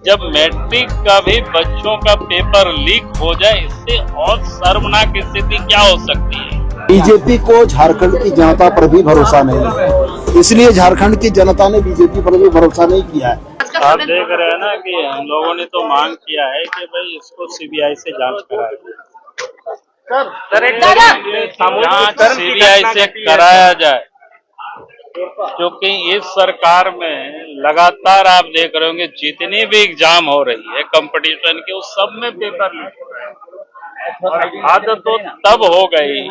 जब मैट्रिक का भी बच्चों का पेपर लीक हो जाए, इससे और शर्मनाक स्थिति क्या हो सकती है। बीजेपी को झारखंड की जनता पर भी भरोसा नहीं है, इसलिए झारखंड की जनता ने बीजेपी पर भी भरोसा नहीं किया है। आप देख रहे हैं ना कि हम लोगों ने तो मांग किया है कि भाई इसको सीबीआई से जांच कराए, जांच सीबीआई से कराया जाए, क्योंकि इस सरकार में लगातार आप देख रहे होंगे जितनी भी एग्जाम हो रही है कंपटीशन की, उस सब में पेपर लीक हो रहा है। और हद तो तब हो गई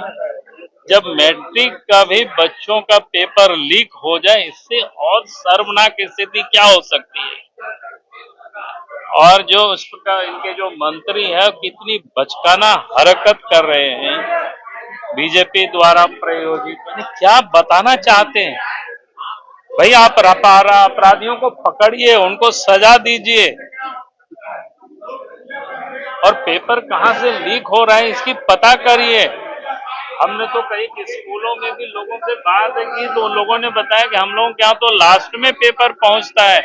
जब मैट्रिक का भी बच्चों का पेपर लीक हो जाए, इससे और शर्मनाक स्थिति क्या हो सकती है। और जो उसका इनके जो मंत्री है कितनी बचकाना हरकत कर रहे हैं बीजेपी द्वारा प्रायोजित, क्या बताना चाहते हैं। भाई आप अपराधियों को पकड़िए, उनको सजा दीजिए, और पेपर कहां से लीक हो रहा है इसकी पता करिए। हमने तो कई स्कूलों में भी लोगों से बात की तो उन लोगों ने बताया कि हम लोगों के यहाँ तो लास्ट में पेपर पहुंचता है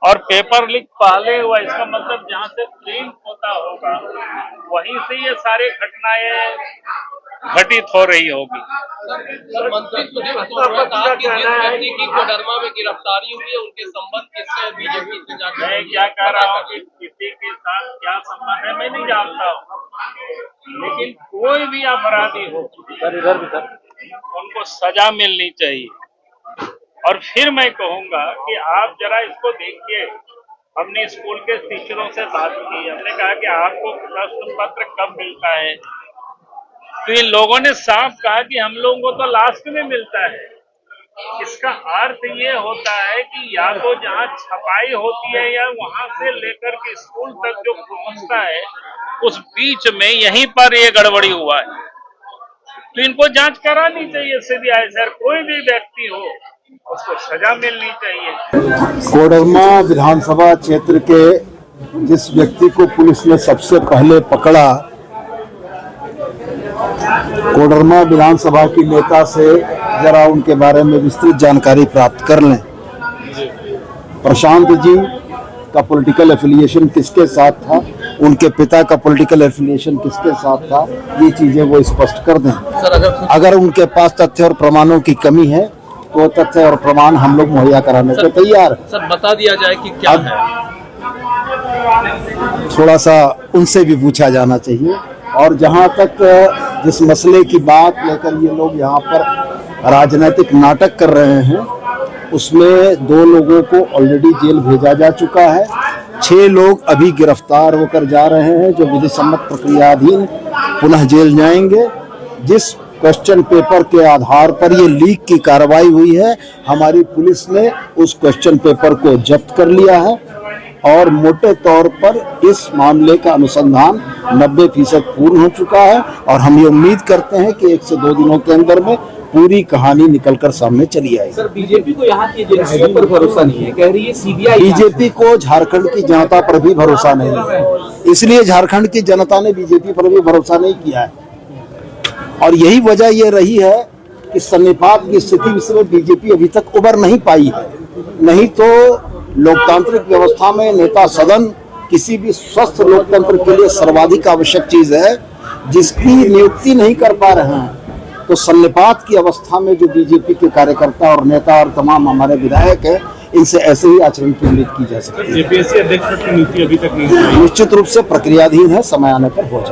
और पेपर लीक पहले हुआ, इसका मतलब जहां से प्रिंट होता होगा वहीं से ये सारे घटनाएं घटित हो रही होगी। कोडरमा में गिरफ्तारी हुई है, उनके संबंध किससे बीजेपी से जाकर? मैं क्या कह रहा हूँ कि किसी के साथ क्या संबंध है मैं नहीं जानता हूँ, लेकिन कोई भी अपराधी हो उनको सजा मिलनी चाहिए। और फिर मैं कहूंगा कि आप जरा इसको देखिए, हमने स्कूल के टीचरों से बात की, हमने कहा कि आपको प्रश्न पत्र कब मिलता है, तो इन लोगों ने साफ कहा कि हम लोगों को तो लास्ट में मिलता है। इसका अर्थ ये होता है कि या तो जहां छपाई होती है या वहां से लेकर के स्कूल तक जो पहुंचता है उस बीच में यहीं पर ये गड़बड़ी हुआ है, तो इनको जांच करानी चाहिए सीबीआई से। कोई भी व्यक्ति हो उसको सजा मिलनी चाहिए। कोडरमा विधानसभा क्षेत्र के जिस व्यक्ति को पुलिस ने सबसे पहले पकड़ा, कोडरमा विधानसभा की नेता से जरा उनके बारे में विस्तृत जानकारी प्राप्त कर लें। प्रशांत जी का पॉलिटिकल एफिलिएशन किसके साथ था, उनके पिता का पॉलिटिकल एफिलिएशन किसके साथ था, ये चीजें वो स्पष्ट कर दें। अगर उनके पास तथ्य और प्रमाणों की कमी है तो तथ्य और प्रमाण हम लोग मुहैया कराने को तैयार। सर बता दिया जाए कि क्या है, थोड़ा सा उनसे भी पूछा जाना चाहिए। और जहां तक जिस मसले की बात लेकर ये लोग यहाँ पर राजनीतिक नाटक कर रहे हैं, उसमें 2 लोगों को ऑलरेडी जेल भेजा जा चुका है, 6 लोग अभी गिरफ्तार होकर जा रहे हैं जो विधि सम्मत प्रक्रियाधीन पुनः जेल जाएंगे। जिस क्वेश्चन पेपर के आधार पर ये लीक की कार्रवाई हुई है, हमारी पुलिस ने उस क्वेश्चन पेपर को जब्त कर लिया है और मोटे तौर पर इस मामले का अनुसंधान 90% पूर्ण हो चुका है और हम ये उम्मीद करते हैं कि 1 से 2 दिनों के अंदर में पूरी कहानी निकलकर सामने चली आएगी। सर बीजेपी को यहाँ की एजेंसियों पर भरोसा नहीं है, कह रही है सीबीआई। बीजेपी को झारखंड की जनता पर भी भरोसा नहीं है, इसलिए झारखंड की जनता ने बीजेपी पर भी भरोसा नहीं किया है। और यही वजह ये रही है कि सन्निपात की स्थिति से बीजेपी अभी तक उबर नहीं पाई है। नहीं तो लोकतांत्रिक व्यवस्था में नेता सदन किसी भी स्वस्थ लोकतंत्र के लिए सर्वाधिक आवश्यक चीज है, जिसकी नियुक्ति नहीं कर पा रहे हैं। तो सन्निपात की अवस्था में जो बीजेपी के कार्यकर्ता और नेता और तमाम हमारे विधायक हैं, इनसे ऐसे ही आचरण की उम्मीद की जा सकती है। जेपीएससी अध्यक्ष की नियुक्ति अभी तक नहीं, निश्चित रूप से प्रक्रियाधीन है, समय आने पर हो जाए।